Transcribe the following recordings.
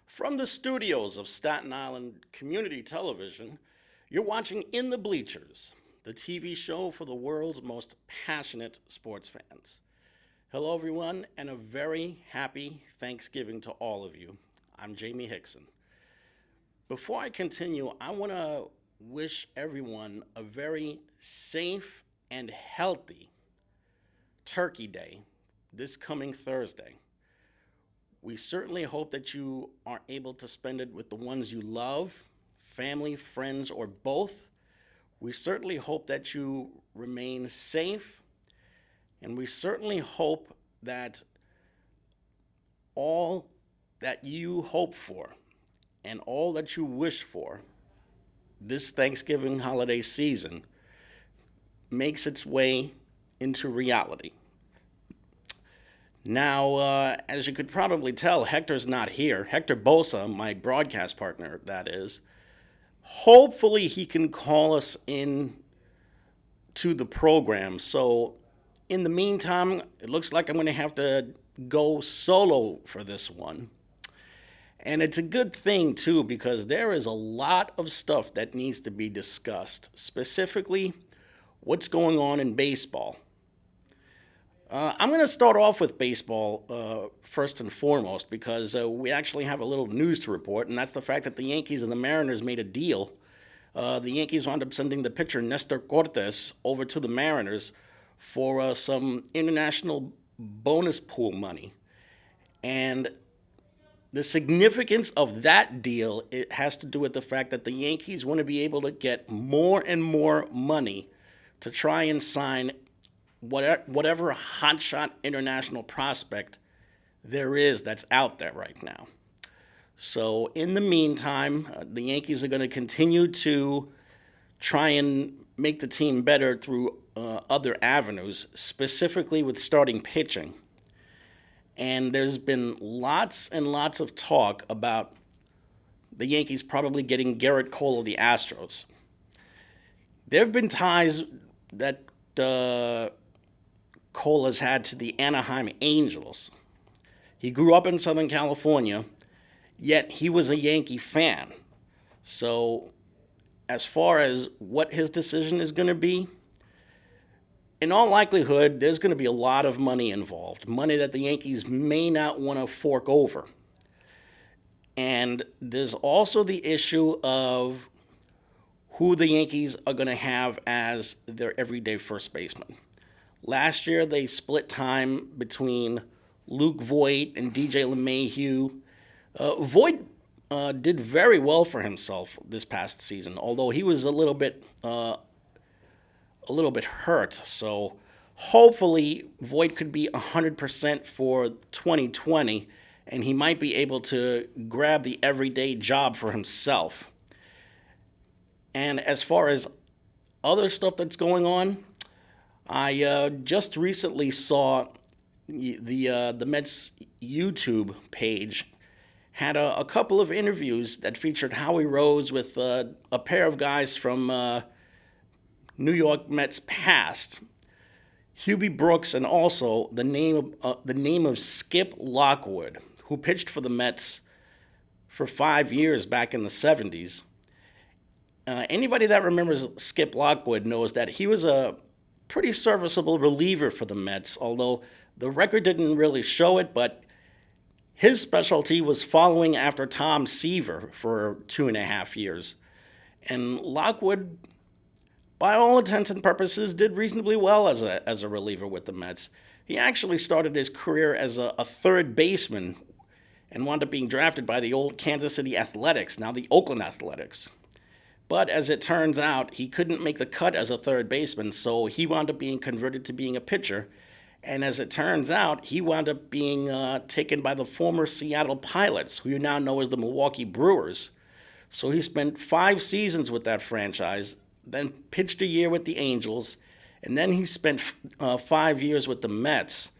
From the studios of Staten Island Community Television, you're watching In the Bleachers, the TV show for the world's most passionate sports fans. Hello, everyone, and a very happy Thanksgiving to all of you. I'm Jamie Hickson. Before I continue, I want to wish everyone a very safe and healthy Turkey Day this coming Thursday. We certainly hope that you are able to spend it with the ones you love, family, friends, or both. We certainly hope that you remain safe, and we certainly hope that all that you hope for and all that you wish for this Thanksgiving holiday season makes its way into reality. Now, as you could probably tell, Hector's not here. Hector Bosa, my broadcast partner, that is. Hopefully, he can call us in to the program. So, in the meantime, it looks like I'm going to have to go solo for this one. And it's a good thing, too, because there is a lot of stuff that needs to be discussed, specifically what's going on in baseball. I'm going to start off with baseball first and foremost because we actually have a little news to report, and that's the fact that the Yankees and the Mariners made a deal. The Yankees wound up sending the pitcher Nestor Cortes over to the Mariners for some international bonus pool money. And the significance of that deal, it has to do with the fact that the Yankees want to be able to get more and more money to try and sign whatever hotshot international prospect there is that's out there right now. So in the meantime, the Yankees are going to continue to try and make the team better through other avenues, specifically with starting pitching. And there's been lots and lots of talk about the Yankees probably getting Garrett Cole of the Astros. There have been ties that Cole has had to the Anaheim Angels. He grew up in Southern California, yet he was a Yankee fan. So as far as what his decision is going to be, in all likelihood, there's going to be a lot of money involved, money that the Yankees may not want to fork over. And there's also the issue of who the Yankees are going to have as their everyday first baseman. Last year, they split time between Luke Voit and DJ LeMahieu. Voit did very well for himself this past season, although he was a little bit hurt. So hopefully, Voit could be 100% for 2020, and he might be able to grab the everyday job for himself. And as far as other stuff that's going on, I just recently saw the Mets YouTube page had a couple of interviews that featured Howie Rose with a pair of guys from New York Mets past, Hubie Brooks, and also the name of Skip Lockwood, who pitched for the Mets for 5 years back in the 70s. Anybody that remembers Skip Lockwood knows that he was a pretty serviceable reliever for the Mets, although the record didn't really show it, but his specialty was following after Tom Seaver for 2.5 years. And Lockwood, by all intents and purposes, did reasonably well as a reliever with the Mets. He actually started his career as a third baseman and wound up being drafted by the old Kansas City Athletics, now the Oakland Athletics. But as it turns out, he couldn't make the cut as a third baseman, so he wound up being converted to being a pitcher. And as it turns out, he wound up being taken by the former Seattle Pilots, who you now know as the Milwaukee Brewers. So he spent 5 seasons with that franchise, then pitched a year with the Angels, and then he spent 5 years with the Mets,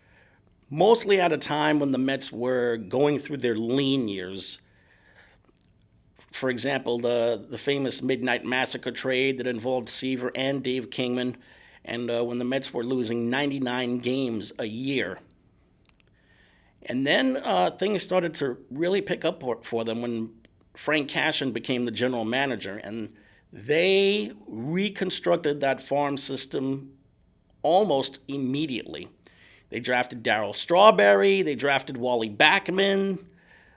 mostly at a time when the Mets were going through their lean years. For example, the famous Midnight Massacre trade that involved Seaver and Dave Kingman, and when the Mets were losing 99 games a year. And then things started to really pick up for them when Frank Cashin became the general manager, and they reconstructed that farm system almost immediately. They drafted Darryl Strawberry, they drafted Wally Backman.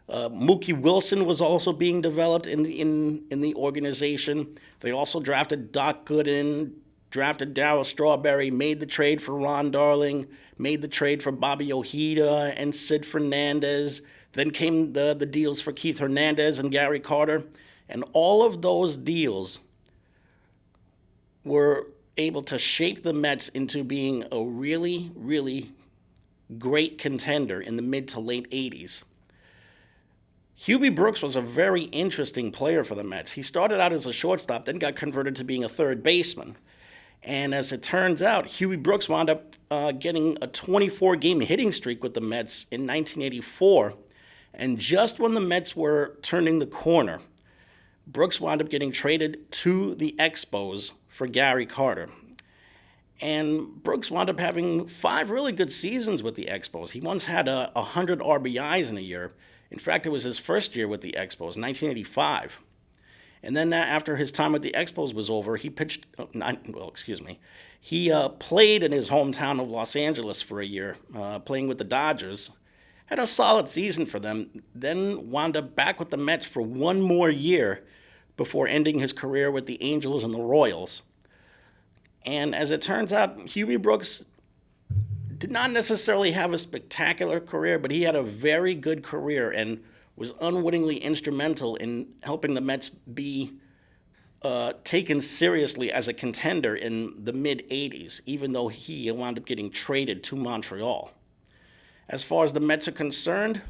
Mookie Wilson was also being developed in the organization. They also drafted Doc Gooden, drafted Darryl Strawberry, made the trade for Ron Darling, made the trade for Bobby Ojeda and Sid Fernandez. Then came the deals for Keith Hernandez and Gary Carter. And all of those deals were able to shape the Mets into being a really, really great contender in the mid to late 80s. Hubie Brooks was a very interesting player for the Mets. He started out as a shortstop, then got converted to being a third baseman. And as it turns out, Hubie Brooks wound up getting a 24-game hitting streak with the Mets in 1984. And just when the Mets were turning the corner, Brooks wound up getting traded to the Expos for Gary Carter. And Brooks wound up having 5 really good seasons with the Expos. He once had 100 RBIs in a year. In fact, it was his first year with the Expos, 1985. And then after his time with the Expos was over, he pitched, he played in his hometown of Los Angeles for a year, playing with the Dodgers. Had a solid season for them, then wound up back with the Mets for one more year before ending his career with the Angels and the Royals. And as it turns out, Hubie Brooks did not necessarily have a spectacular career, but he had a very good career and was unwittingly instrumental in helping the Mets be taken seriously as a contender in the mid-'80s, even though he wound up getting traded to Montreal. As far as the Mets are concerned,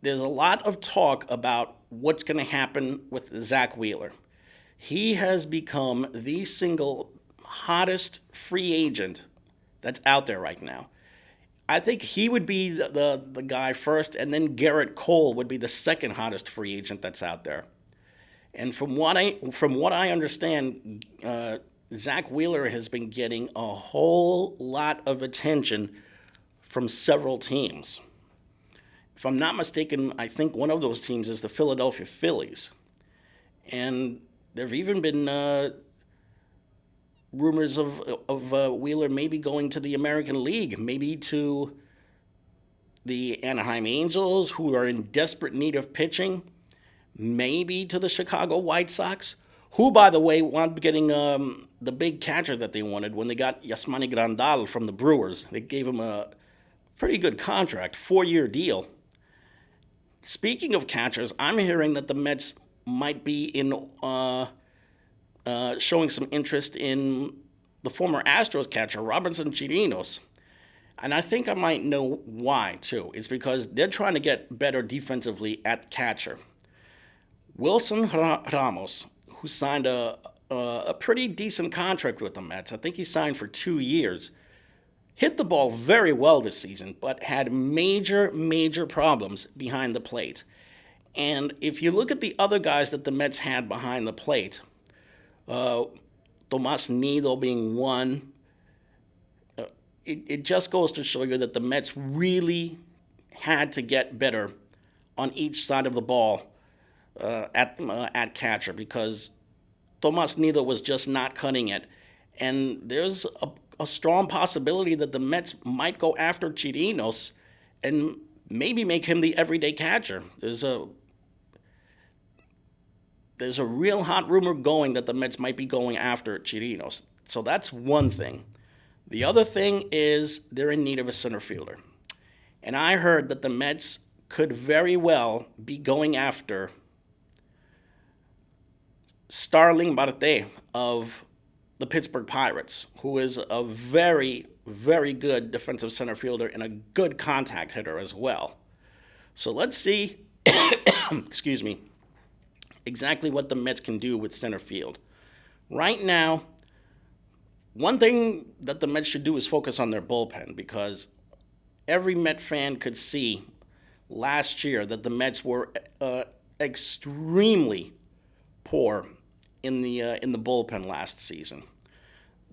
there's a lot of talk about what's going to happen with Zach Wheeler. He has become the single hottest free agent that's out there right now. I think he would be the guy first, and then Garrett Cole would be the second hottest free agent that's out there. And from what I understand, Zach Wheeler has been getting a whole lot of attention from several teams. If I'm not mistaken, I think one of those teams is the Philadelphia Phillies. And there have even been rumors of Wheeler maybe going to the American League, maybe to the Anaheim Angels, who are in desperate need of pitching, maybe to the Chicago White Sox, who, by the way, wound up getting the big catcher that they wanted when they got Yasmani Grandal from the Brewers. They gave him a pretty good contract, 4-year deal. Speaking of catchers, I'm hearing that the Mets might be showing some interest in the former Astros catcher, Robinson Chirinos. And I think I might know why, too. It's because they're trying to get better defensively at catcher. Wilson Ramos, who signed a pretty decent contract with the Mets, I think he signed for 2 years, hit the ball very well this season, but had major problems behind the plate. And if you look at the other guys that the Mets had behind the plate, Tomas Nido being one, it just goes to show you that the Mets really had to get better on each side of the ball at catcher, because Tomas Nido was just not cutting it. And there's a strong possibility that the Mets might go after Chirinos and maybe make him the everyday catcher. There's a real hot rumor going that the Mets might be going after Chirinos. So that's one thing. The other thing is they're in need of a center fielder. And I heard that the Mets could very well be going after Starling Marte of the Pittsburgh Pirates, who is a very good defensive center fielder and a good contact hitter as well. So let's see, excuse me, exactly what the Mets can do with center field. Right now, one thing that the Mets should do is focus on their bullpen, because every Met fan could see last year that the Mets were extremely poor in the bullpen last season.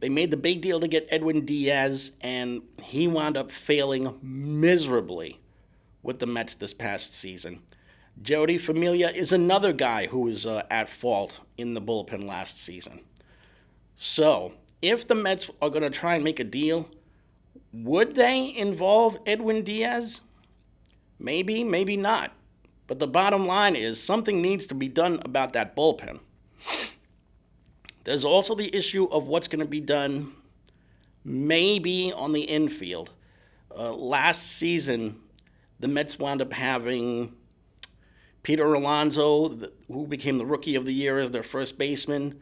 They made the big deal to get Edwin Diaz, and he wound up failing miserably with the Mets this past season. Jody Familia is another guy who was at fault in the bullpen last season. So, if the Mets are going to try and make a deal, would they involve Edwin Diaz? Maybe, maybe not. But the bottom line is something needs to be done about that bullpen. There's also the issue of what's going to be done maybe on the infield. Last season, the Mets wound up having Peter Alonso, who became the Rookie of the Year as their first baseman.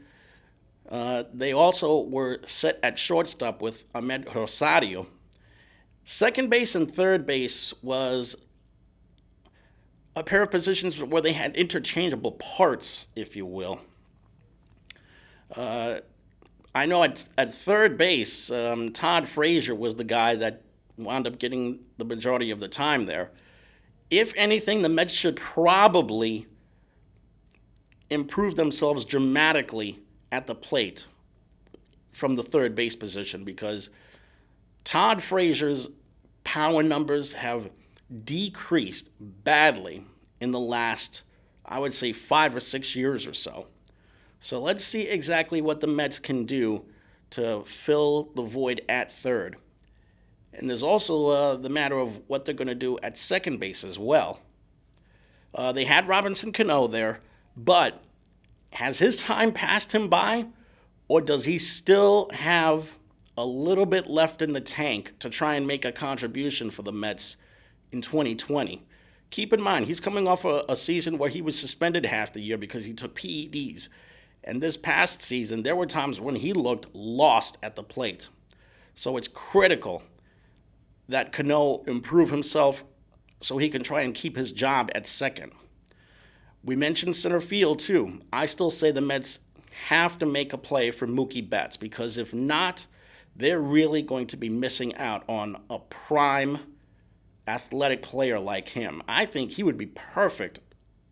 They also were set at shortstop with Ahmed Rosario. Second base and third base was a pair of positions where they had interchangeable parts, if you will. I know at third base, Todd Frazier was the guy that wound up getting the majority of the time there. If anything, the Mets should probably improve themselves dramatically at the plate from the third base position, because Todd Frazier's power numbers have decreased badly in the last, I would say, 5 or 6 years or so. So let's see exactly what the Mets can do to fill the void at third. And there's also the matter of what they're going to do at second base as well. They had Robinson Cano there, but has his time passed him by, or does he still have a little bit left in the tank to try and make a contribution for the Mets in 2020? Keep in mind, he's coming off a season where he was suspended half the year because he took PEDs. And this past season, there were times when he looked lost at the plate. So it's critical that Cano improve himself so he can try and keep his job at second. We mentioned center field, too. I still say the Mets have to make a play for Mookie Betts, because if not, they're really going to be missing out on a prime athletic player like him. I think he would be perfect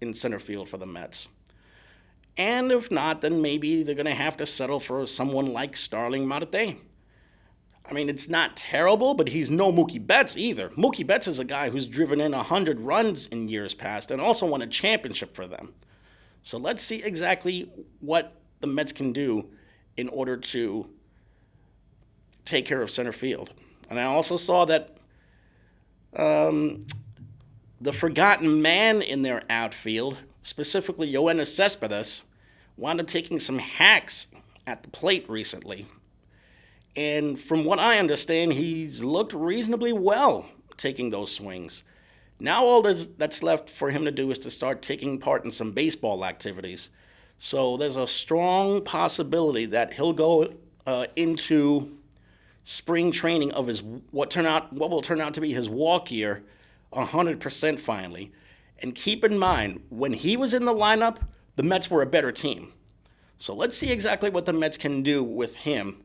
in center field for the Mets. And if not, then maybe they're going to have to settle for someone like Starling Marte. I mean, it's not terrible, but he's no Mookie Betts either. Mookie Betts is a guy who's driven in 100 runs in years past and also won a championship for them. So let's see exactly what the Mets can do in order to take care of center field. And I also saw that the forgotten man in their outfield, specifically Yoenis Cespedes, wound up taking some hacks at the plate recently. And from what I understand, he's looked reasonably well taking those swings. Now all that's left for him to do is to start taking part in some baseball activities. So there's a strong possibility that he'll go into spring training of his what will turn out to be his walk year 100% finally. And keep in mind, when he was in the lineup, the Mets were a better team. So let's see exactly what the Mets can do with him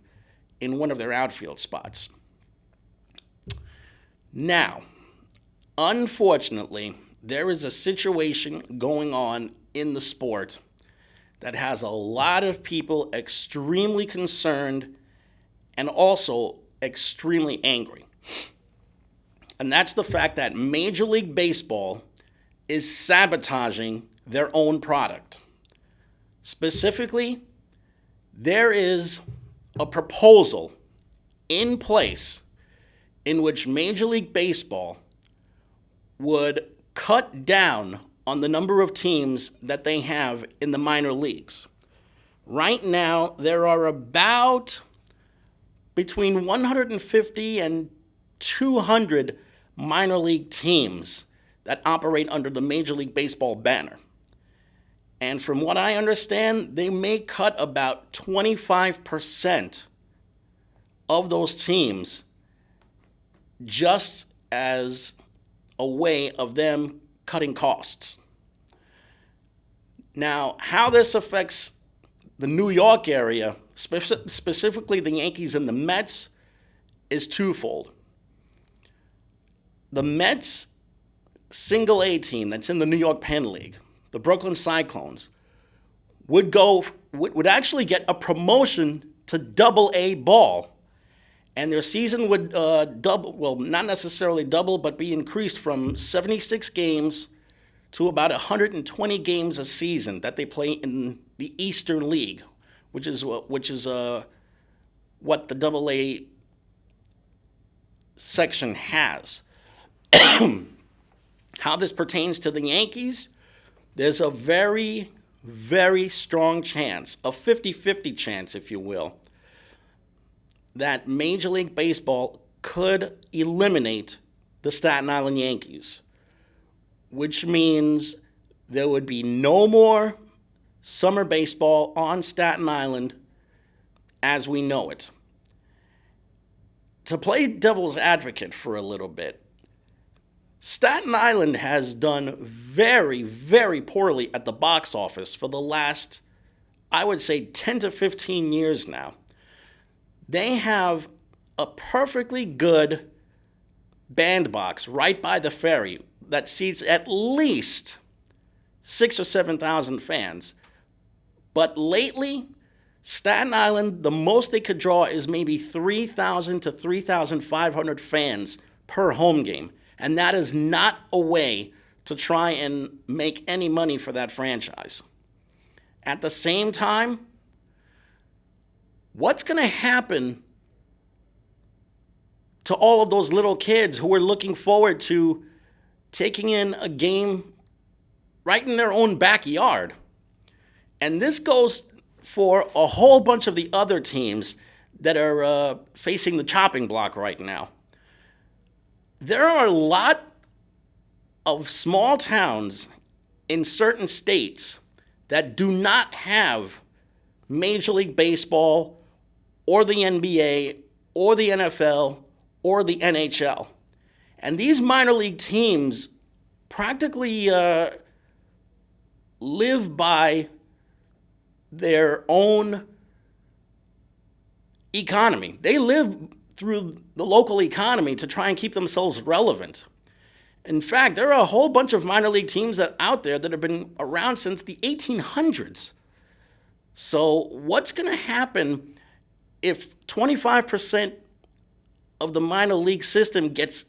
in one of their outfield spots. Now, unfortunately, there is a situation going on in the sport that has a lot of people extremely concerned and also extremely angry. And that's the fact that Major League Baseball is sabotaging their own product. Specifically, there is a proposal in place in which Major League Baseball would cut down on the number of teams that they have in the minor leagues. Right now, there are about between 150 and 200 minor league teams that operate under the Major League Baseball banner. And from what I understand, they may cut about 25% of those teams just as a way of them cutting costs. Now, how this affects the New York area, specifically the Yankees and the Mets, is twofold. The Mets single A team that's in the New York Penn League, the Brooklyn Cyclones, would actually get a promotion to Double A ball. And their season would double, well, not necessarily double, but be increased from 76 games to about 120 games a season that they play in the Eastern League, which is what the Double A section has. How this pertains to the Yankees, there's a very, very strong chance, a 50-50 chance, if you will, that Major League Baseball could eliminate the Staten Island Yankees, which means there would be no more summer baseball on Staten Island as we know it. To play devil's advocate for a little bit, Staten Island has done very, very poorly at the box office for the last, I would say, 10 to 15 years now. They have a perfectly good bandbox right by the ferry that seats at least 6,000 or 7,000 fans. But lately, Staten Island, the most they could draw is maybe 3,000 to 3,500 fans per home game. And that is not a way to try and make any money for that franchise. At the same time, what's going to happen to all of those little kids who are looking forward to taking in a game right in their own backyard? And this goes for a whole bunch of the other teams that are facing the chopping block right now. There are a lot of small towns in certain states that do not have Major League Baseball or the NBA or the NFL or the NHL. And these minor league teams practically live by their own economy. They live through the local economy to try and keep themselves relevant. In fact, there are a whole bunch of minor league teams out there that have been around since the 1800s. So what's going to happen if 25% of the minor league system gets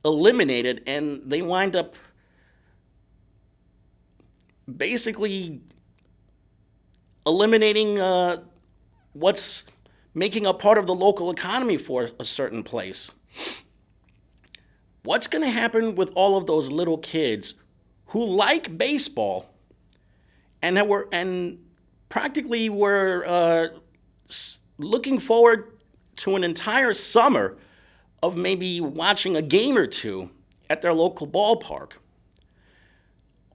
eliminated and they wind up basically eliminating what's making a part of the local economy for a certain place? What's going to happen with all of those little kids who like baseball and practically were looking forward to an entire summer of maybe watching a game or two at their local ballpark?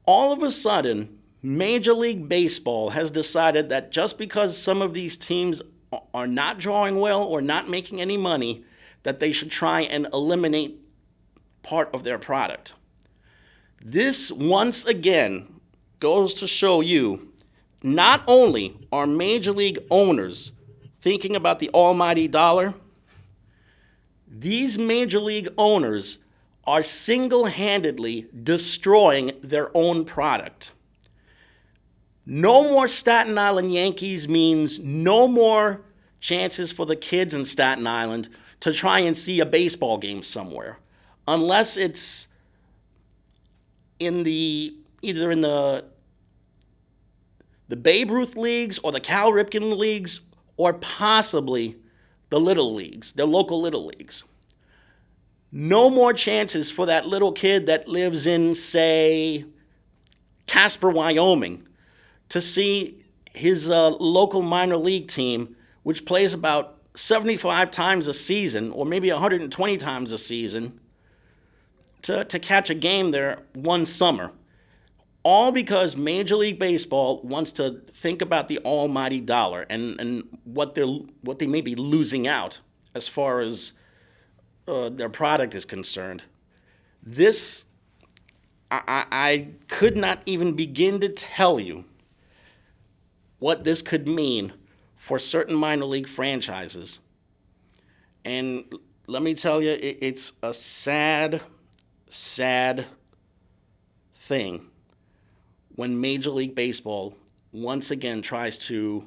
All of a sudden, Major League Baseball has decided that just because some of these teams are not drawing well or not making any money, that they should try and eliminate part of their product. This, once again, goes to show you not only are Major League owners thinking about the almighty dollar, these Major League owners are single-handedly destroying their own product. No more Staten Island Yankees means no more chances for the kids in Staten Island to try and see a baseball game somewhere, unless it's either in the Babe Ruth leagues or the Cal Ripken leagues or possibly the little leagues, the local little leagues. No more chances for that little kid that lives in, say, Casper, Wyoming, to see his local minor league team, which plays about 75 times a season, or maybe 120 times a season, to catch a game there one summer. All because Major League Baseball wants to think about the almighty dollar and what they may be losing out as far as their product is concerned. This, I could not even begin to tell you what this could mean for certain minor league franchises. And let me tell you, it's a sad, sad thing when Major League Baseball once again tries to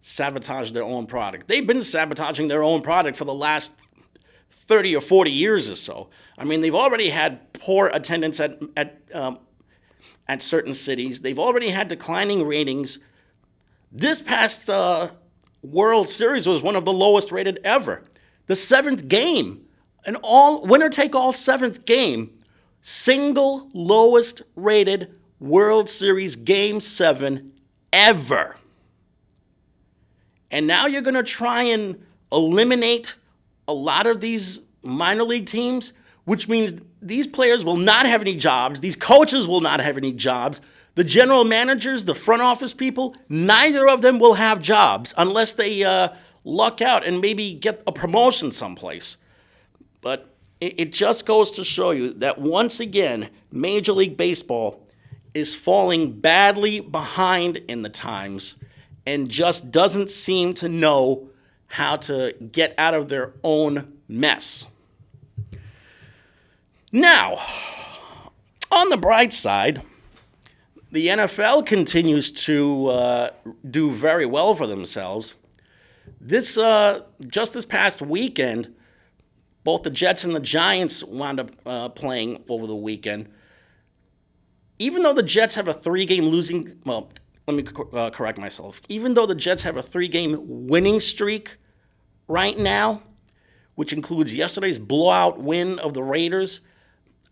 sabotage their own product. They've been sabotaging their own product for the last 30 or 40 years or so. I mean, they've already had poor attendance at certain cities. They've already had declining ratings. This past World Series was one of the lowest rated ever. The seventh game, an winner-take-all seventh game, single lowest rated World Series Game 7 ever. And now you're going to try and eliminate a lot of these minor league teams, which means these players will not have any jobs. These coaches will not have any jobs. The general managers, the front office people, neither of them will have jobs unless they luck out and maybe get a promotion someplace. But it just goes to show you that once again, Major League Baseball is falling badly behind in the times and just doesn't seem to know how to get out of their own mess. Now, on the bright side, the NFL continues to do very well for themselves. Just this past weekend, both the Jets and the Giants wound up playing over the weekend. Even though the Jets have a three-game losing, well, let me correct myself. Even though the Jets have a three-game winning streak right now, which includes yesterday's blowout win of the Raiders,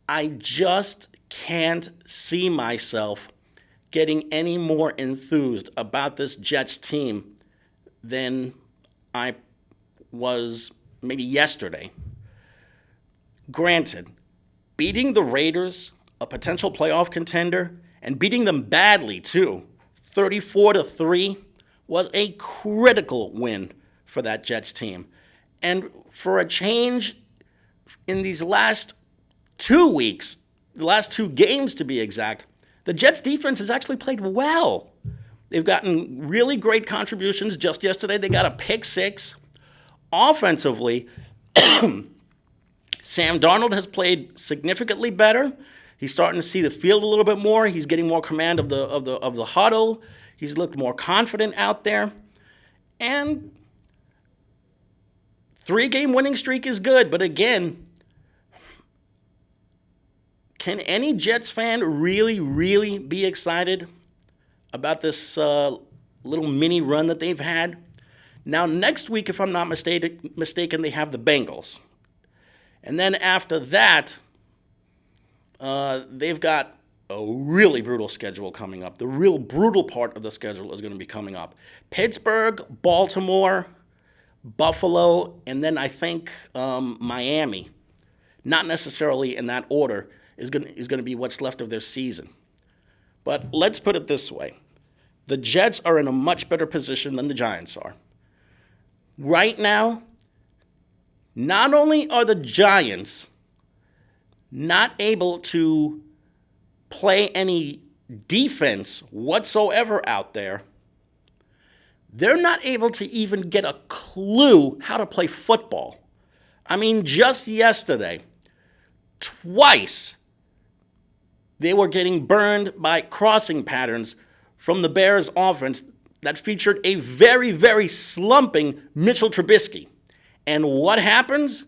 I just can't see myself getting any more enthused about this Jets team than I was maybe yesterday. Granted, beating the Raiders, a potential playoff contender, and beating them badly too, 34-3, was a critical win for that Jets team. And for a change in these last 2 weeks, the last two games to be exact, the Jets defense has actually played well. They've gotten really great contributions. Just yesterday, they got a pick six. Offensively, Sam Darnold has played significantly better. He's starting to see the field a little bit more. He's getting more command of the huddle. He's looked more confident out there. And three-game winning streak is good, but again, can any Jets fan really, really be excited about this little mini run that they've had? Now, next week, if I'm not mistaken, they have the Bengals. And then after that, they've got a really brutal schedule coming up. The real brutal part of the schedule is going to be coming up. Pittsburgh, Baltimore, Buffalo, and then I think Miami. Not necessarily in that order. Is going to be what's left of their season. But let's put it this way. The Jets are in a much better position than the Giants are. Right now, not only are the Giants not able to play any defense whatsoever out there, they're not able to even get a clue how to play football. I mean, just yesterday, twice, they were getting burned by crossing patterns from the Bears offense that featured a very, very slumping Mitchell Trubisky. And what happens?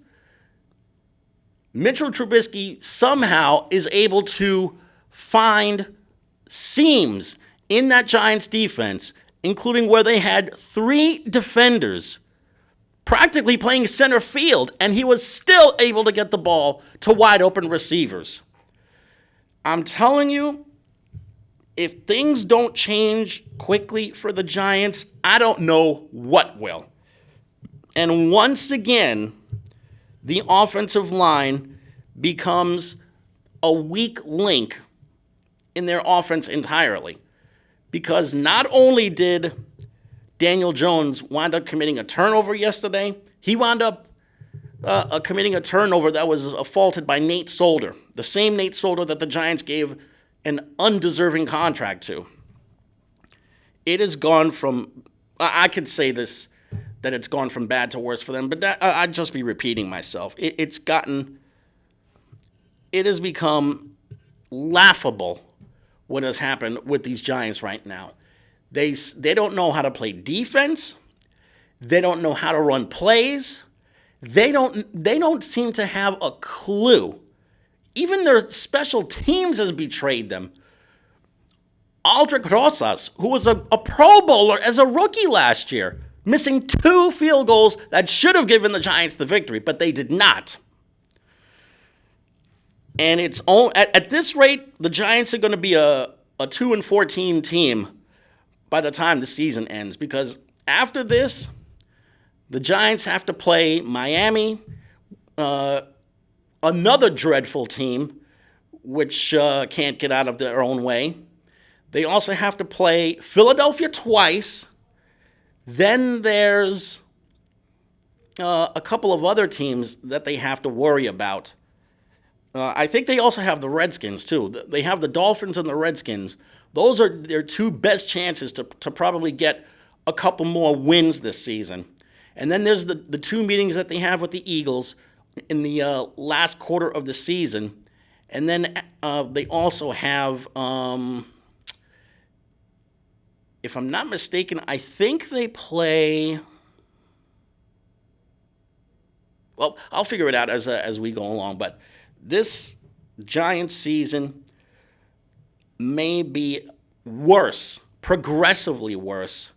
Mitchell Trubisky somehow is able to find seams in that Giants defense, including where they had three defenders practically playing center field, and he was still able to get the ball to wide open receivers. I'm telling you, if things don't change quickly for the Giants, I don't know what will. And once again, the offensive line becomes a weak link in their offense entirely. Because not only did Daniel Jones wind up committing a turnover yesterday, he wound up committing a turnover that was faulted by Nate Solder, the same Nate Solder that the Giants gave an undeserving contract to. It has gone from, I could say this, that it's gone from bad to worse for them, but I'd just be repeating myself. It has become laughable what has happened with these Giants right now. They don't know how to play defense. They don't know how to run plays. They don't seem to have a clue. Even their special teams has betrayed them. Aldrich Rosas, who was a Pro Bowler as a rookie last year, missing 2 field goals that should have given the Giants the victory, but they did not. And at this rate, the Giants are going to be a 2-14 team by the time the season ends, because after this, the Giants have to play Miami, another dreadful team, which can't get out of their own way. They also have to play Philadelphia twice. Then there's a couple of other teams that they have to worry about. I think they also have the Redskins, too. They have the Dolphins and the Redskins. Those are their 2 best chances to probably get a couple more wins this season. And then there's the 2 meetings that they have with the Eagles in the last quarter of the season. And then they also have, if I'm not mistaken, I think they play... Well, I'll figure it out as we go along. But this Giants season may be worse, progressively worse,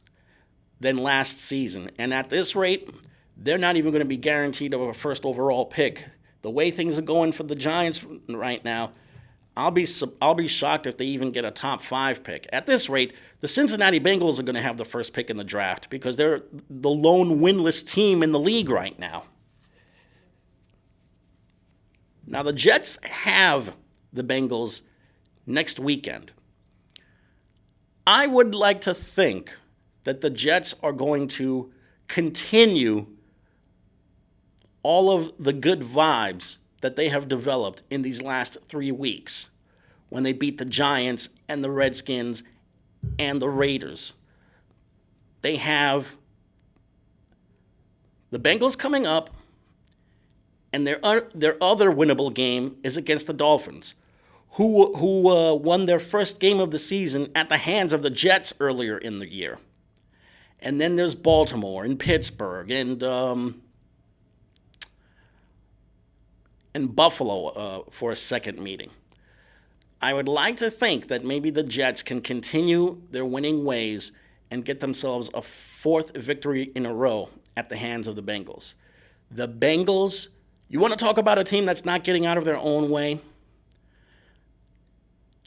than last season. And at this rate, they're not even going to be guaranteed of a first overall pick. The way things are going for the Giants right now, I'll be shocked if they even get a top 5 pick. At this rate, the Cincinnati Bengals are going to have the first pick in the draft because they're the lone winless team in the league right now. Now, the Jets have the Bengals next weekend. I would like to think that the Jets are going to continue all of the good vibes that they have developed in these last 3 weeks when they beat the Giants and the Redskins and the Raiders. They have the Bengals coming up, and their other winnable game is against the Dolphins, who won their first game of the season at the hands of the Jets earlier in the year. And then there's Baltimore and Pittsburgh and Buffalo for a second meeting. I would like to think that maybe the Jets can continue their winning ways and get themselves a 4th victory in a row at the hands of the Bengals. The Bengals, you want to talk about a team that's not getting out of their own way?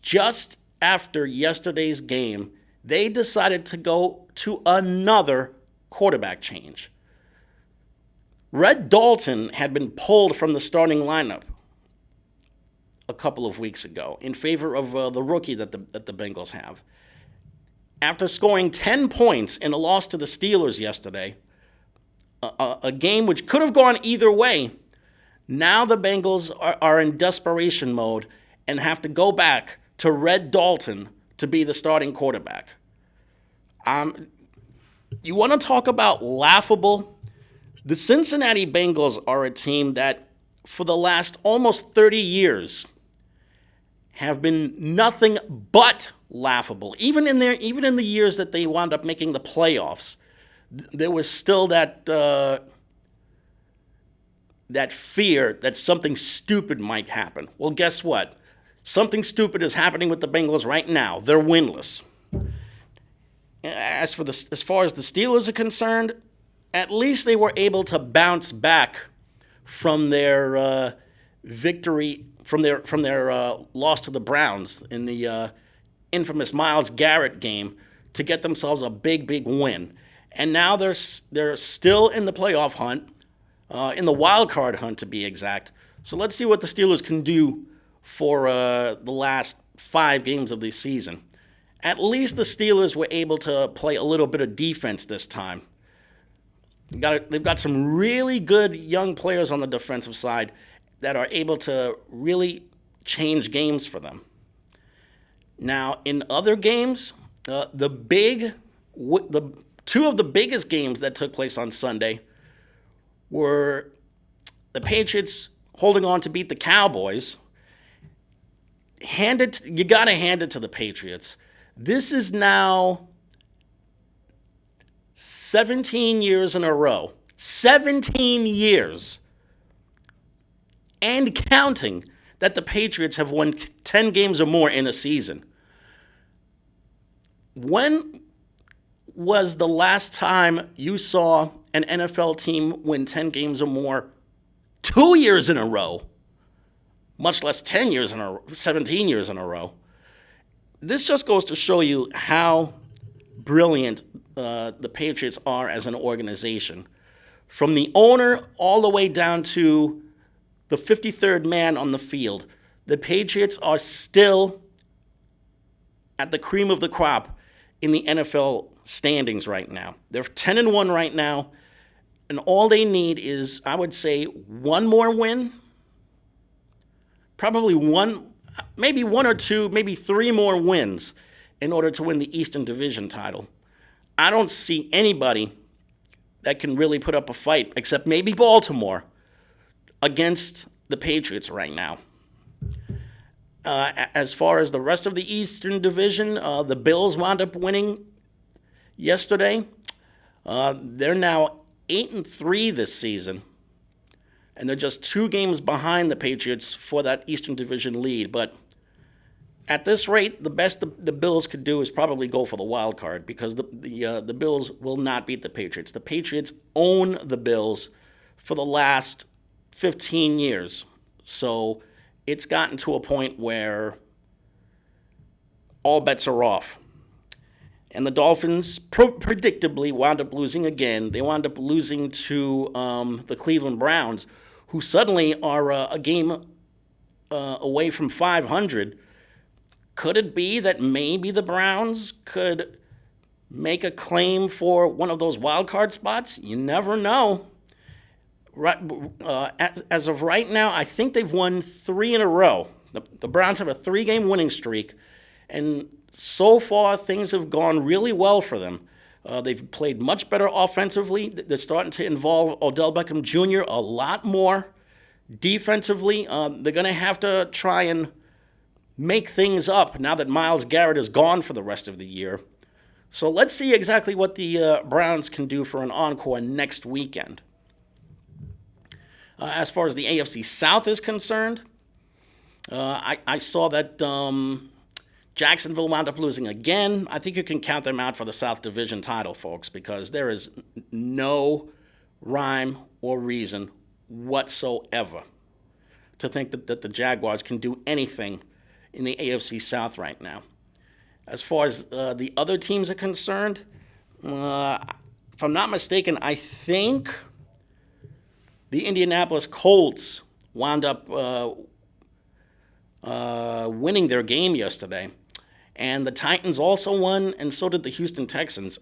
Just after yesterday's game, they decided to go to another quarterback change. Red Dalton had been pulled from the starting lineup a couple of weeks ago in favor of the rookie that the Bengals have. After scoring 10 points in a loss to the Steelers yesterday, a game which could have gone either way, now the Bengals are in desperation mode and have to go back to Red Dalton to be the starting quarterback. You want to talk about laughable? The Cincinnati Bengals are a team that, for the last almost 30 years, have been nothing but laughable. Even in the years that they wound up making the playoffs, there was still that fear that something stupid might happen. Well, guess what? Something stupid is happening with the Bengals right now. They're winless. As far as the Steelers are concerned, at least they were able to bounce back from their victory, from their loss to the Browns in the infamous Myles Garrett game to get themselves a big win. And now they're still in the playoff hunt, in the wild card hunt to be exact. So let's see what the Steelers can do for the last 5 games of the season. At least the Steelers were able to play a little bit of defense this time. They've got some really good young players on the defensive side that are able to really change games for them. Now, in other games, the 2 of the biggest games that took place on Sunday were the Patriots holding on to beat the Cowboys. You got to hand it to the Patriots. This is now 17 years in a row. 17 years. And counting that the Patriots have won 10 games or more in a season. When was the last time you saw an NFL team win 10 games or more 2 years in a row? Much less 10 years in a 17 years in a row. This just goes to show you how brilliant the Patriots are as an organization. From the owner all the way down to the 53rd man on the field, the Patriots are still at the cream of the crop in the NFL standings right now. They're 10-1 right now, and all they need is, I would say, one more win. Probably one, maybe one or two, maybe three more wins in order to win the Eastern Division title. I don't see anybody that can really put up a fight, except maybe Baltimore, against the Patriots right now. As far as the rest of the Eastern Division, the Bills wound up winning yesterday. They're now 8-3 this season, and they're just 2 games behind the Patriots for that Eastern Division lead. But at this rate, the best the Bills could do is probably go for the wild card, because the Bills will not beat the Patriots. The Patriots own the Bills for the last 15 years. So it's gotten to a point where all bets are off. And the Dolphins predictably wound up losing again. They wound up losing to the Cleveland Browns, who suddenly are a game away from 500. Could it be that maybe the Browns could make a claim for one of those wild card spots? You never know. Right, as of right now, I think they've won 3 in a row. The Browns have a 3-game winning streak, and so far things have gone really well for them. They've played much better offensively. They're starting to involve Odell Beckham Jr. a lot more. Defensively, they're going to have to try and make things up now that Myles Garrett is gone for the rest of the year. So let's see exactly what the Browns can do for an encore next weekend. As far as the AFC South is concerned, I saw that Jacksonville wound up losing again. I think you can count them out for the South Division title, folks, because there is no rhyme or reason whatsoever to think that the Jaguars can do anything in the AFC South right now. As far as the other teams are concerned, if I'm not mistaken, I think the Indianapolis Colts wound up winning their game yesterday. And the Titans also won, and so did the Houston Texans.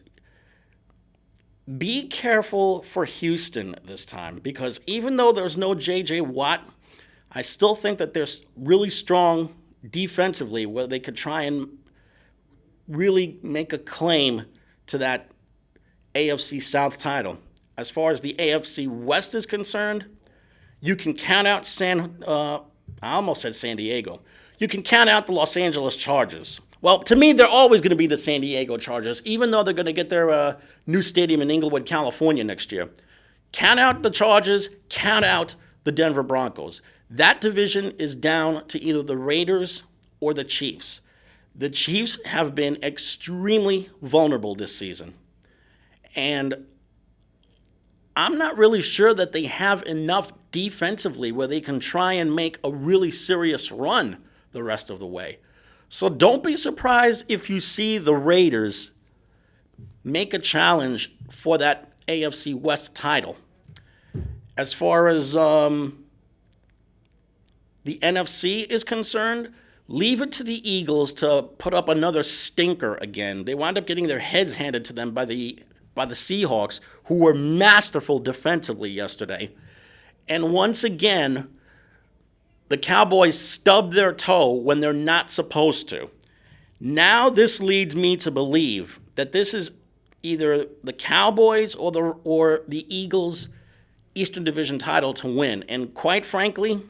Be careful for Houston this time, because even though there's no J.J. Watt, I still think that they're really strong defensively, where they could try and really make a claim to that AFC South title. As far as the AFC West is concerned, you can count out I almost said San Diego. You can count out the Los Angeles Chargers. Well, to me, they're always going to be the San Diego Chargers, even though they're going to get their new stadium in Inglewood, California next year. Count out the Chargers, count out the Denver Broncos. That division is down to either the Raiders or the Chiefs. The Chiefs have been extremely vulnerable this season. And I'm not really sure that they have enough defensively where they can try and make a really serious run the rest of the way. So don't be surprised if you see the Raiders make a challenge for that AFC West title. As far as the NFC is concerned, leave it to the Eagles to put up another stinker again. They wound up getting their heads handed to them by the Seahawks, who were masterful defensively yesterday. And once again, the Cowboys stubbed their toe when they're not supposed to. Now this leads me to believe that this is either the Cowboys or the Eagles' Eastern Division title to win. And quite frankly,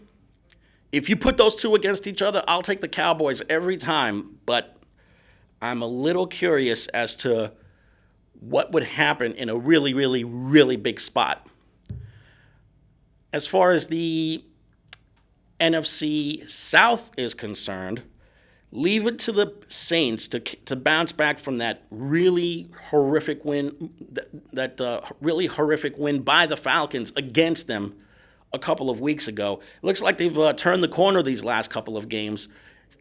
if you put those two against each other, I'll take the Cowboys every time. But I'm a little curious as to what would happen in a really, really, really big spot. As far as the NFC South is concerned, leave it to the Saints to bounce back from that really horrific win, really horrific win by the Falcons against them a couple of weeks ago. It looks like they've turned the corner these last couple of games,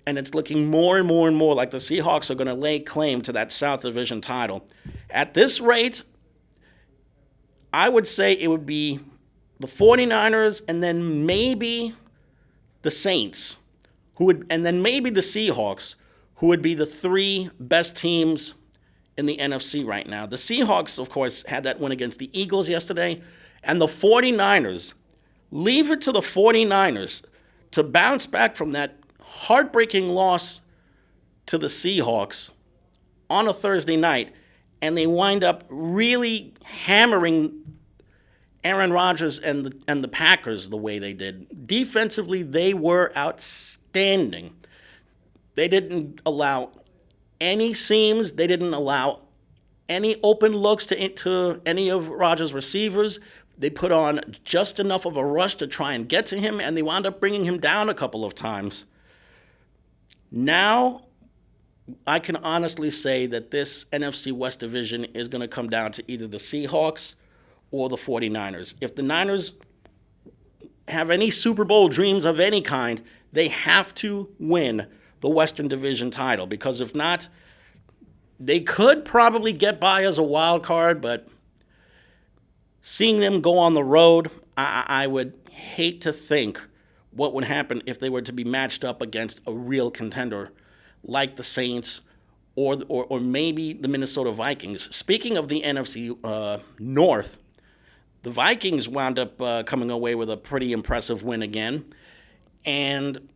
and it's looking more and more and more like the Seahawks are going to lay claim to that South Division title. At this rate, I would say it would be the 49ers and then maybe the Saints, and then maybe the Seahawks, who would be the three best teams in the NFC right now. The Seahawks, of course, had that win against the Eagles yesterday, and the 49ers, leave it to the 49ers to bounce back from that heartbreaking loss to the Seahawks on a Thursday night, and they wind up really hammering Aaron Rodgers and the Packers the way they did. Defensively, they were outstanding. They didn't allow any seams. They didn't allow any open looks to any of Rodgers' receivers. They put on just enough of a rush to try and get to him, and they wound up bringing him down a couple of times. Now, I can honestly say that this NFC West division is going to come down to either the Seahawks or the 49ers. If the Niners have any Super Bowl dreams of any kind, they have to win the Western Division title, because if not, they could probably get by as a wild card, but seeing them go on the road, I would hate to think what would happen if they were to be matched up against a real contender like the Saints or maybe the Minnesota Vikings. Speaking of the NFC North, the Vikings wound up coming away with a pretty impressive win again. And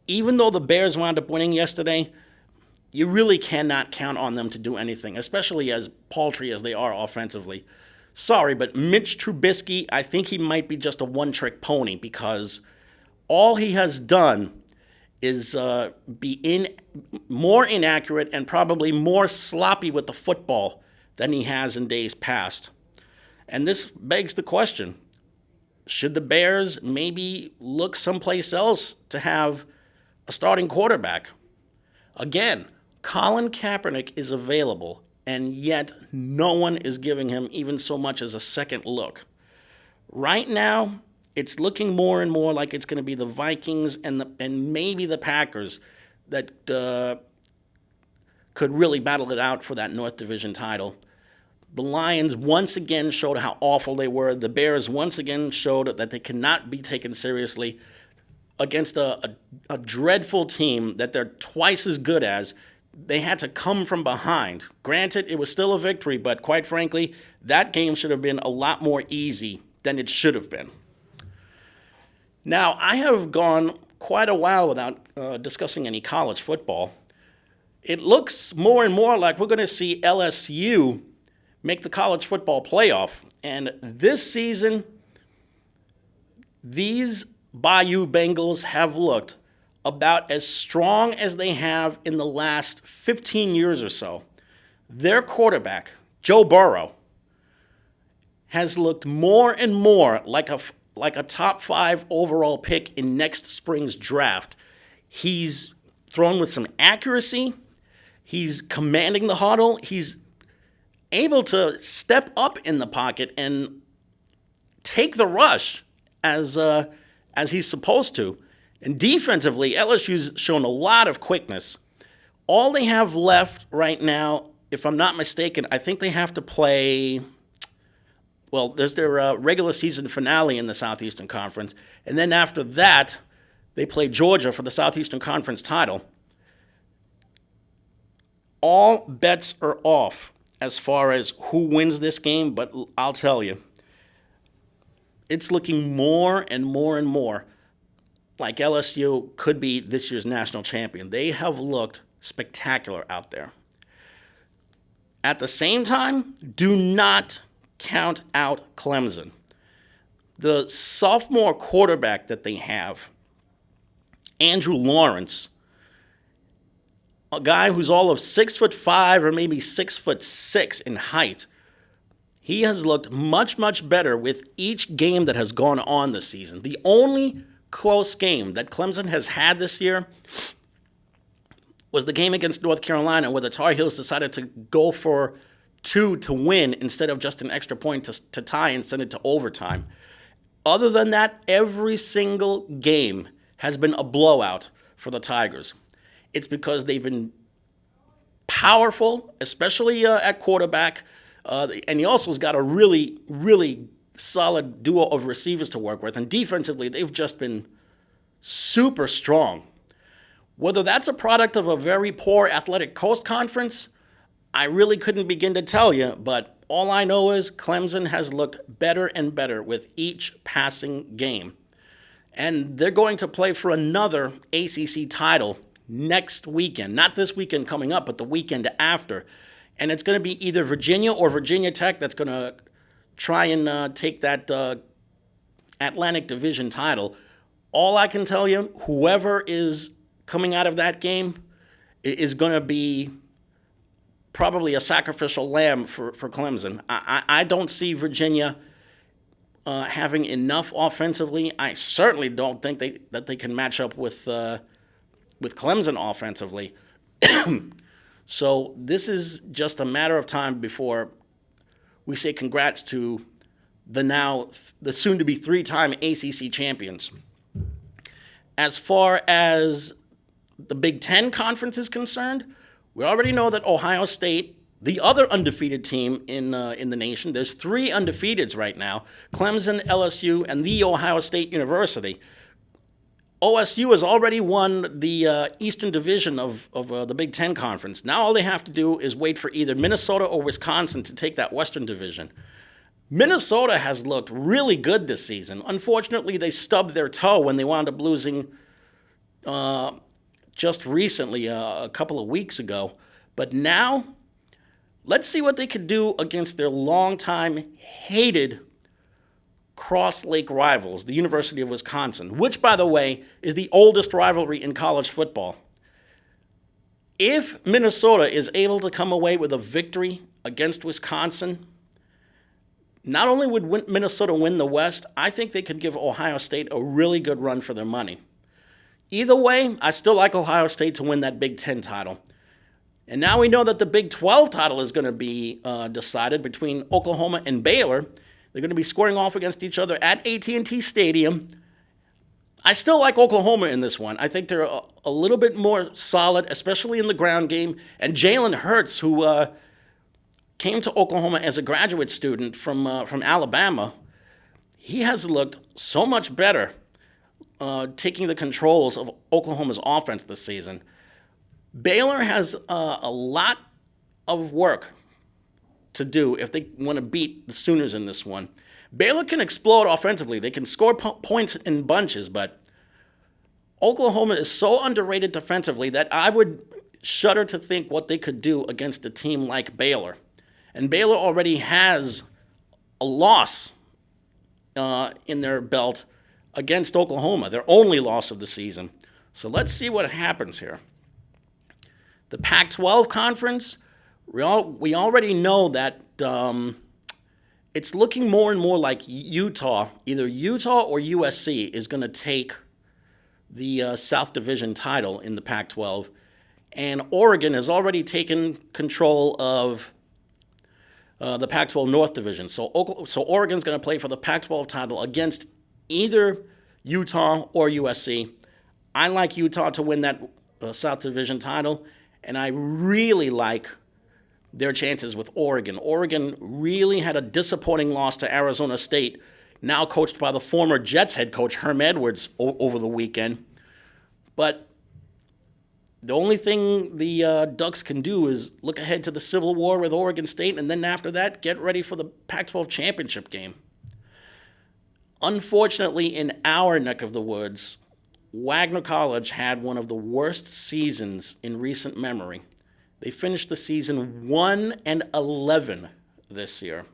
even though the Bears wound up winning yesterday, you really cannot count on them to do anything, especially as paltry as they are offensively. Sorry, but Mitch Trubisky, I think he might be just a one-trick pony, because all he has done is be more inaccurate and probably more sloppy with the football than he has in days past. And this begs the question, should the Bears maybe look someplace else to have a starting quarterback? Again, Colin Kaepernick is available, and yet no one is giving him even so much as a second look. Right now, it's looking more and more like it's going to be the Vikings and maybe the Packers that could really battle it out for that North Division title. The Lions once again showed how awful they were. The Bears once again showed that they cannot be taken seriously against a dreadful team that they're twice as good as. They had to come from behind. Granted, it was still a victory, but quite frankly, that game should have been a lot more easy than it should have been. Now, I have gone quite a while without discussing any college football. It looks more and more like we're going to see LSU make the college football playoff. And this season, these Bayou Bengals have looked about as strong as they have in the last 15 years or so. Their quarterback, Joe Burrow, has looked more and more like a top 5 overall pick in next spring's draft. He's thrown with some accuracy. He's commanding the huddle. He's able to step up in the pocket and take the rush as he's supposed to. And defensively, LSU's shown a lot of quickness. All they have left right now, if I'm not mistaken, I think they have to play, well, there's their regular season finale in the Southeastern Conference. And then after that, they play Georgia for the Southeastern Conference title. All bets are off as far as who wins this game, but I'll tell you, it's looking more and more and more like LSU could be this year's national champion. They have looked spectacular out there. At the same time, do not count out Clemson. The sophomore quarterback that they have, Andrew Lawrence, a guy who's all of 6'5" or maybe 6'6" in height. He has looked much, much better with each game that has gone on this season. The only close game that Clemson has had this year was the game against North Carolina, where the Tar Heels decided to go for 2 to win instead of just an extra point to tie and send it to overtime. Other than that, every single game has been a blowout for the Tigers. It's because they've been powerful, especially at quarterback, and he also has got a really, really solid duo of receivers to work with. And defensively, they've just been super strong. Whether that's a product of a very poor Athletic Coast Conference, I really couldn't begin to tell you, but all I know is Clemson has looked better and better with each passing game. And they're going to play for another ACC title next weekend. Not this weekend coming up, but the weekend after. And it's going to be either Virginia or Virginia Tech that's going to try and take that Atlantic Division title. All I can tell you, whoever is coming out of that game is going to be probably a sacrificial lamb for Clemson. I don't see Virginia having enough offensively. I certainly don't think that they can match up with Clemson offensively. So this is just a matter of time before we say congrats to the soon-to-be 3-time ACC champions. As far as the Big Ten Conference is concerned, we already know that Ohio State, the other undefeated team in the nation, there's 3 undefeateds right now, Clemson, LSU, and The Ohio State University. OSU has already won the Eastern Division of the Big Ten Conference. Now all they have to do is wait for either Minnesota or Wisconsin to take that Western Division. Minnesota has looked really good this season. Unfortunately, they stubbed their toe when they wound up losing just recently, a couple of weeks ago. But now, let's see what they could do against their longtime hated Cross Lake rivals, the University of Wisconsin, which, by the way, is the oldest rivalry in college football. If Minnesota is able to come away with a victory against Wisconsin, not only would Minnesota win the West, I think they could give Ohio State a really good run for their money. Either way, I still like Ohio State to win that Big Ten title. And now we know that the Big 12 title is going to be decided between Oklahoma and Baylor. They're going to be squaring off against each other at AT&T Stadium. I still like Oklahoma in this one. I think they're a little bit more solid, especially in the ground game. And Jalen Hurts, who came to Oklahoma as a graduate student from Alabama, he has looked so much better taking the controls of Oklahoma's offense this season. Baylor has a lot of work to do if they want to beat the Sooners in this one. Baylor can explode offensively. They can score points in bunches, but Oklahoma is so underrated defensively that I would shudder to think what they could do against a team like Baylor. And Baylor already has a loss in their belt against Oklahoma, their only loss of the season. So let's see what happens here. The Pac-12 conference, we already know that it's looking more and more like Utah, either Utah or USC is going to take the South Division title in the Pac-12. And Oregon has already taken control of the Pac-12 North Division. So Oregon's going to play for the Pac-12 title against either Utah or USC. I like Utah to win that South Division title, and I really like their chances with Oregon. Oregon really had a disappointing loss to Arizona State, now coached by the former Jets head coach Herm Edwards over the weekend. But the only thing the Ducks can do is look ahead to the Civil War with Oregon State, and then after that, get ready for the Pac-12 championship game. Unfortunately, in our neck of the woods, Wagner College had one of the worst seasons in recent memory. They finished the season 1-11 this year.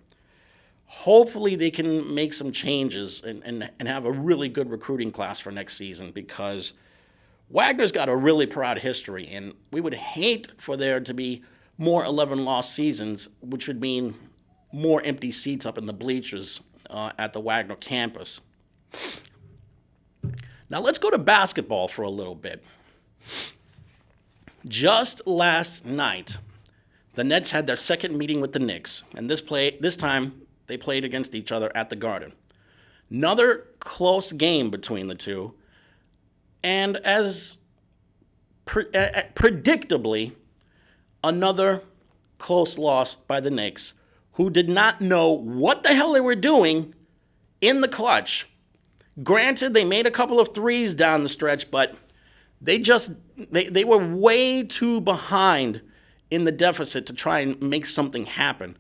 Hopefully they can make some changes and have a really good recruiting class for next season, because Wagner's got a really proud history, and we would hate for there to be more 11-loss seasons, which would mean more empty seats up in the bleachers at the Wagner campus. Now let's go to basketball for a little bit. Just last night, the Nets had their second meeting with the Knicks, and this time they played against each other at the Garden. Another close game between the two, and as predictably, another close loss by the Knicks, who did not know what the hell they were doing in the clutch. Granted, they made a couple of threes down the stretch, but they were way too behind in the deficit to try and make something happen.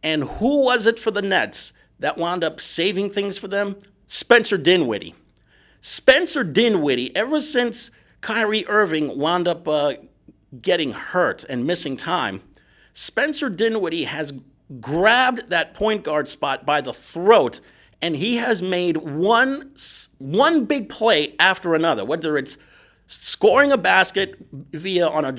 And who was it for the Nets that wound up saving things for them? Spencer Dinwiddie. Spencer Dinwiddie, ever since Kyrie Irving wound up getting hurt and missing time, Spencer Dinwiddie has grabbed that point guard spot by the throat, and he has made one big play after another, whether it's scoring a basket via on a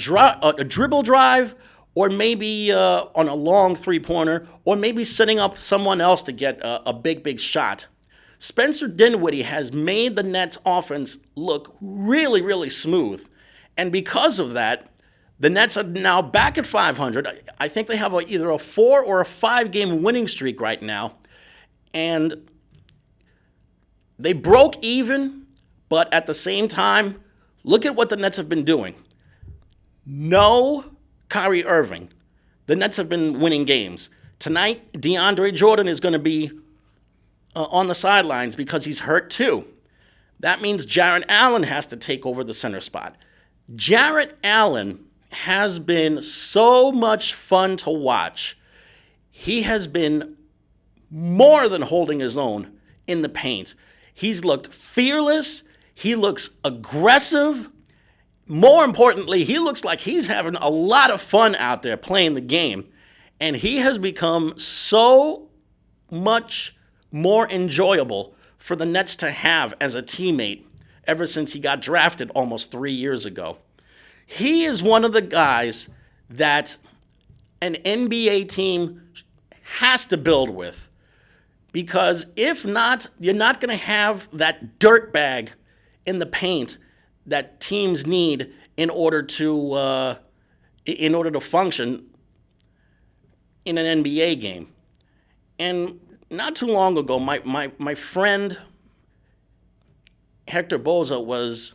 dribble drive, or maybe on a long three-pointer, or maybe setting up someone else to get a big shot. Spencer Dinwiddie has made the Nets offense look really, really smooth. And because of that, the Nets are now back at 500. I think they have either a 4 or a 5-game winning streak right now. And they broke even, but at the same time, look at what the Nets have been doing. No Kyrie Irving. The Nets have been winning games. Tonight, DeAndre Jordan is going to be on the sidelines because he's hurt too. That means Jarrett Allen has to take over the center spot. Jarrett Allen has been so much fun to watch. He has been more than holding his own in the paint. He's looked fearless. He looks aggressive. More importantly, he looks like he's having a lot of fun out there playing the game. And he has become so much more enjoyable for the Nets to have as a teammate ever since he got drafted almost 3 years ago. He is one of the guys that an NBA team has to build with, because if not, you're not going to have that dirt bag in the paint that teams need in order to function in an NBA game. And not too long ago, my friend Hector Boza was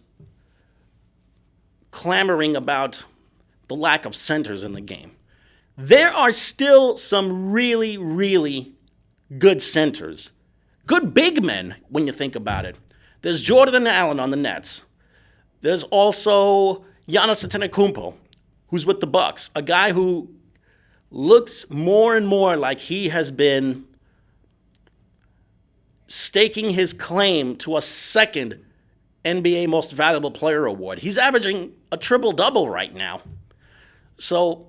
clamoring about the lack of centers in the game. There are still some really, really good centers. Good big men, when you think about it. There's Jordan Allen on the Nets. There's also Giannis Antetokounmpo, who's with the Bucks, a guy who looks more and more like he has been staking his claim to a second NBA Most Valuable Player award. He's averaging a triple-double right now. So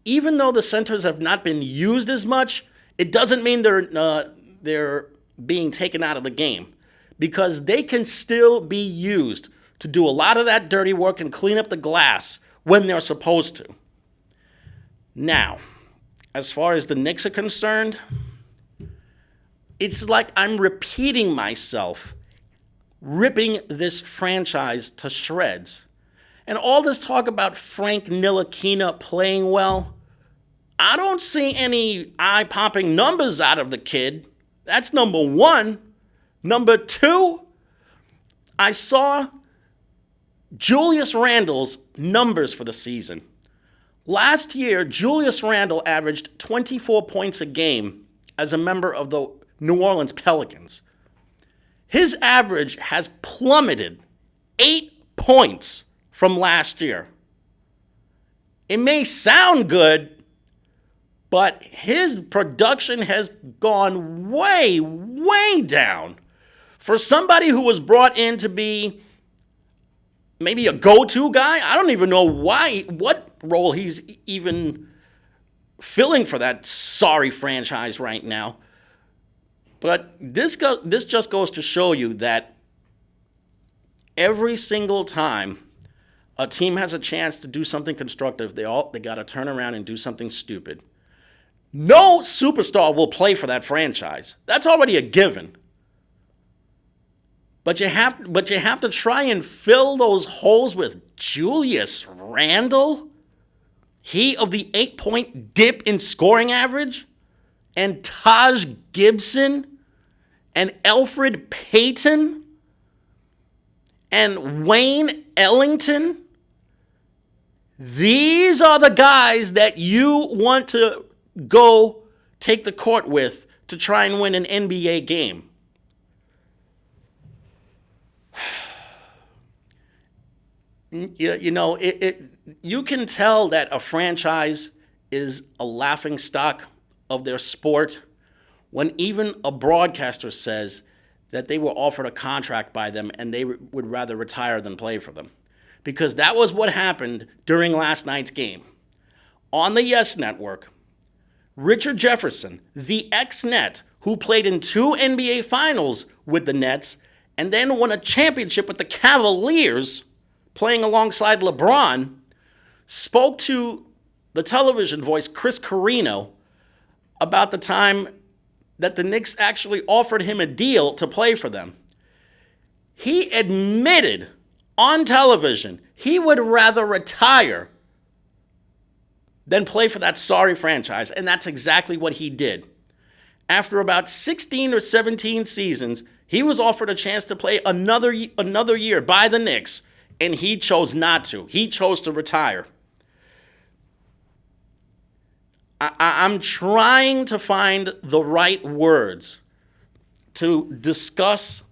even though the centers have not been used as much, it doesn't mean they're being taken out of the game, because they can still be used to do a lot of that dirty work and clean up the glass when they're supposed to. Now, as far as the Knicks are concerned, it's like I'm repeating myself, ripping this franchise to shreds. And all this talk about Frank Ntilikina playing well, I don't see any eye-popping numbers out of the kid. That's number one. Number two, I saw Julius Randle's numbers for the season. Last year, Julius Randle averaged 24 points a game as a member of the New Orleans Pelicans. His average has plummeted 8 points from last year. It may sound good, but his production has gone way, way down. For somebody who was brought in to be maybe a go-to guy, I don't even know what role he's even filling for that sorry franchise right now. But this just goes to show you that Every single time a team has a chance to do something constructive, they got to turn around and do something stupid. No superstar will play for that franchise. That's already a given. But you have to try and fill those holes with Julius Randle, he of the 8-point dip in scoring average, and Taj Gibson, and Elfrid Payton, and Wayne Ellington. These are the guys that you want to go take the court with to try and win an NBA game. You can tell that a franchise is a laughingstock of their sport when even a broadcaster says that they were offered a contract by them and they would rather retire than play for them. Because that was what happened during last night's game. On the Yes Network, Richard Jefferson, the ex-Net, who played in 2 NBA Finals with the Nets and then won a championship with the Cavaliers, playing alongside LeBron, spoke to the television voice Chris Carino about the time that the Knicks actually offered him a deal to play for them. He admitted on television he would rather retire than play for that sorry franchise, and that's exactly what he did. After about 16 or 17 seasons, he was offered a chance to play another year by the Knicks, and he chose not to. He chose to retire. I'm trying to find the right words to discuss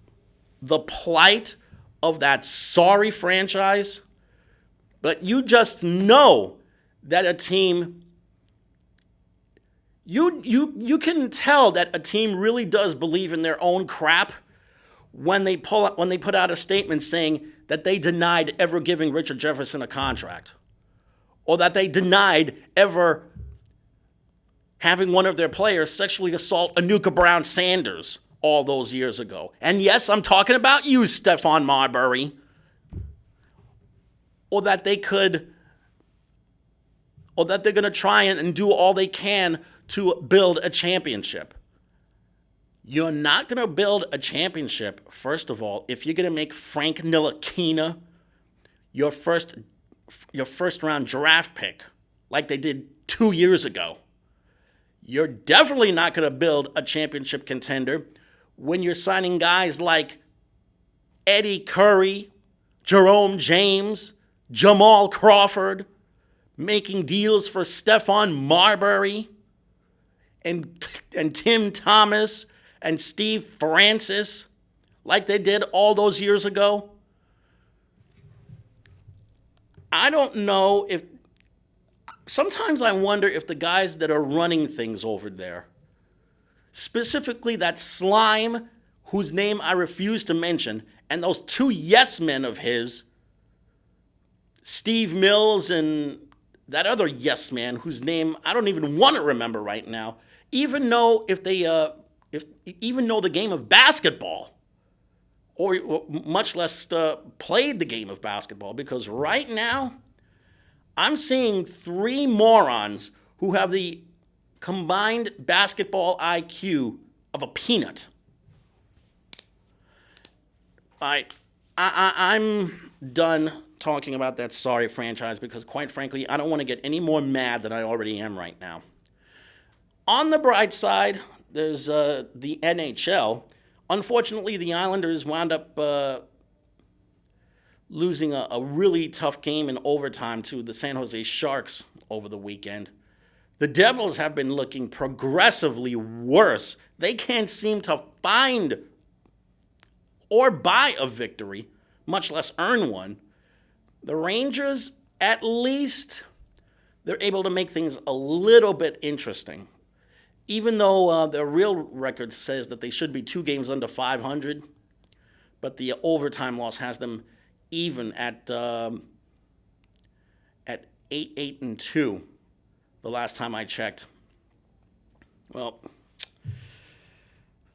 the plight of that sorry franchise, but you just know that a team, you can tell that a team really does believe in their own crap when they put out a statement saying that they denied ever giving Richard Jefferson a contract, or that they denied ever having one of their players sexually assault Anuka Brown Sanders all those years ago. And yes, I'm talking about you, Stephon Marbury. Or that they're going to try and do all they can to build a championship. You're not going to build a championship, first of all, if you're going to make Frank Ntilikina your first round draft pick, like they did 2 years ago. You're definitely not going to build a championship contender when you're signing guys like Eddie Curry, Jerome James, Jamal Crawford, making deals for Stephon Marbury and Tim Thomas and Steve Francis like they did all those years ago. I don't know if... Sometimes I wonder if the guys that are running things over there, specifically that slime whose name I refuse to mention, and those 2 yes men of his, Steve Mills and that other yes man whose name I don't even want to remember right now, even know the game of basketball, or much less played the game of basketball, because right now I'm seeing 3 morons who have the combined basketball IQ of a peanut. I'm done talking about that sorry franchise because, quite frankly, I don't want to get any more mad than I already am right now. On the bright side, there's the NHL. Unfortunately, the Islanders wound up losing a really tough game in overtime to the San Jose Sharks over the weekend. The Devils have been looking progressively worse. They can't seem to find or buy a victory, much less earn one. The Rangers, at least, they're able to make things a little bit interesting. Even though their real record says that they should be 2 games under 500, but the overtime loss has them even at 8-2 the last time I checked. Well,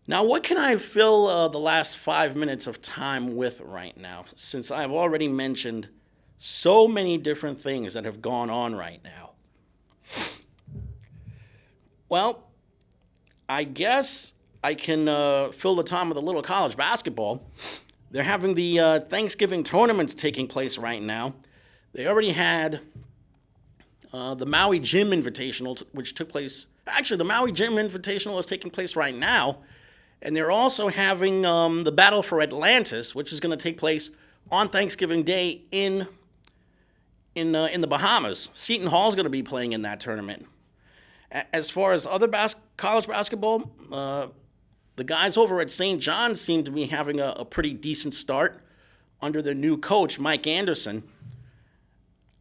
Now, what can I fill the last 5 minutes of time with right now, since I've already mentioned so many different things that have gone on right now? Well, I guess I can fill the time with a little college basketball. They're having the Thanksgiving tournaments taking place right now. They already had the Maui Gym Invitational, which took place. Actually, the Maui Gym Invitational is taking place right now. And they're also having the Battle for Atlantis, which is going to take place on Thanksgiving Day in the Bahamas. Seton Hall is going to be playing in that tournament. As far as other college basketball, the guys over at St. John's seem to be having a pretty decent start under their new coach, Mike Anderson.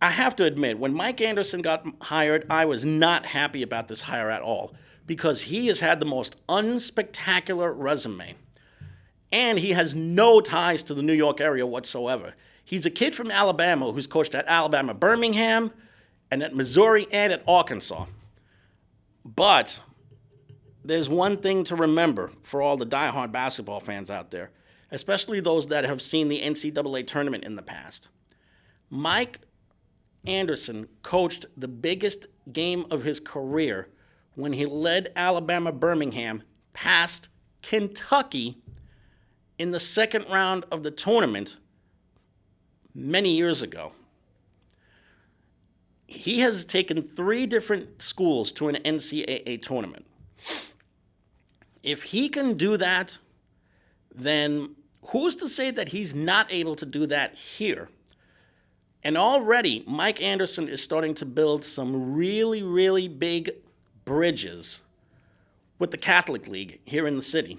I have to admit, when Mike Anderson got hired, I was not happy about this hire at all, because he has had the most unspectacular resume. And he has no ties to the New York area whatsoever. He's a kid from Alabama who's coached at Alabama Birmingham and at Missouri and at Arkansas. But there's one thing to remember for all the diehard basketball fans out there, especially those that have seen the NCAA tournament in the past. Mike Anderson coached the biggest game of his career when he led Alabama Birmingham past Kentucky in the second round of the tournament many years ago. He has taken 3 different schools to an NCAA tournament. If he can do that, then who's to say that he's not able to do that here? And already, Mike Anderson is starting to build some really, really big bridges with the Catholic League here in the city.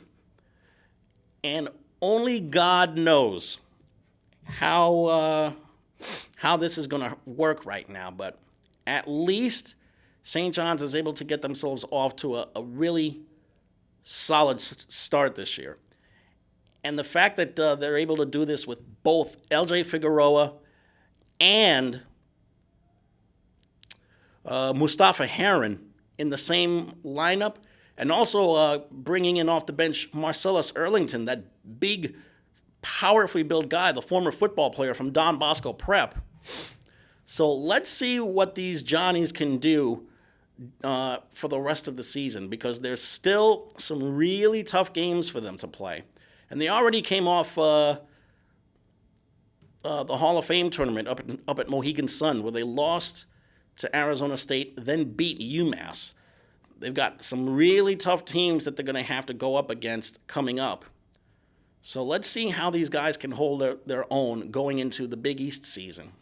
And only God knows how this is going to work right now. But at least St. John's is able to get themselves off to a really solid start this year. And the fact that they're able to do this with both L.J. Figueroa and Mustafa Heron in the same lineup, and also bringing in off the bench Marcellus Erlington, that big, powerfully built guy, the former football player from Don Bosco Prep. So let's see what these Johnnies can do for the rest of the season, because there's still some really tough games for them to play. And they already came off the Hall of Fame tournament up at Mohegan Sun, where they lost to Arizona State, then beat UMass. They've got some really tough teams that they're going to have to go up against coming up. So let's see how these guys can hold their own going into the Big East season.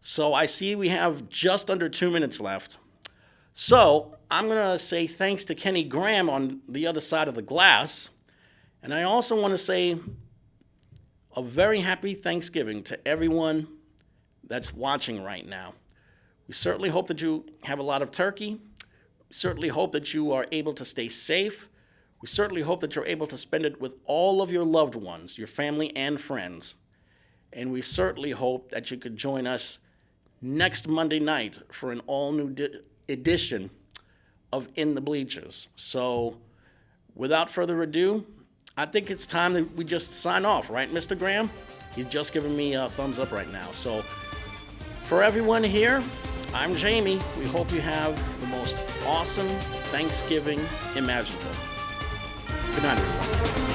So I see we have just under 2 minutes left. So I'm going to say thanks to Kenny Graham on the other side of the glass. And I also want to say a very happy Thanksgiving to everyone that's watching right now. We certainly hope that you have a lot of turkey. We certainly hope that you are able to stay safe. We certainly hope that you're able to spend it with all of your loved ones, your family and friends. And we certainly hope that you could join us next Monday night for an all-new edition of In the Bleachers. So without further ado, I think it's time that we just sign off, right, Mr. Graham? He's just giving me a thumbs up right now. So for everyone here, I'm Jamie. We hope you have the most awesome Thanksgiving imaginable. Good night, everyone.